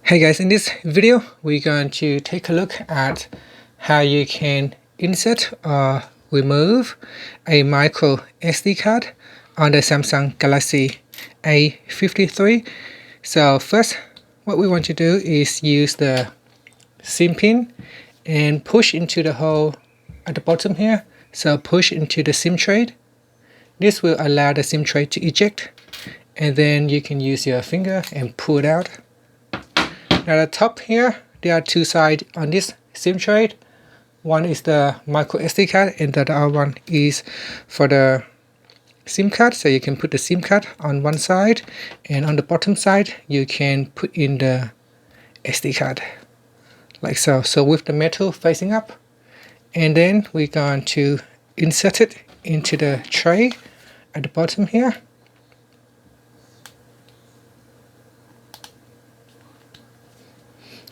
Hey guys, in this video we're going to take a look at how you can insert or remove a micro SD card on the Samsung Galaxy A53. So first what we want to do is use the SIM pin and push into the hole at the bottom here. So push into the SIM tray. This will allow the SIM tray to eject, and then you can use your finger and pull it out. Now at the top here, there are two sides on this SIM tray. One is the micro SD card and the other one is for the SIM card. So you can put the SIM card on one side, and on the bottom side you can put in the SD card like so. So with the metal facing up, and then we're going to insert it into the tray at the bottom here.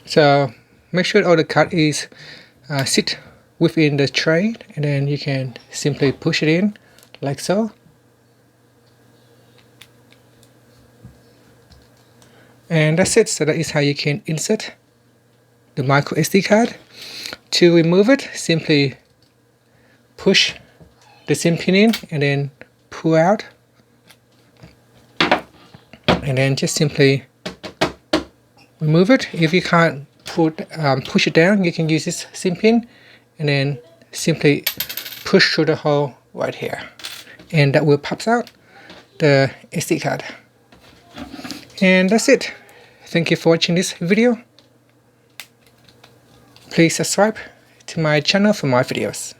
So make sure all the card is sit within the tray, and then you can simply push it in like so. And that's it. So that is how you can insert the micro SD card. To remove it, simply push the SIM pin in and then pull out, and then just simply remove it. If you can't push it down, you can use this SIM pin and then simply push through the hole right here, and that will pop out the SD card. And that's it. Thank you for watching this video. Please subscribe to my channel for more videos.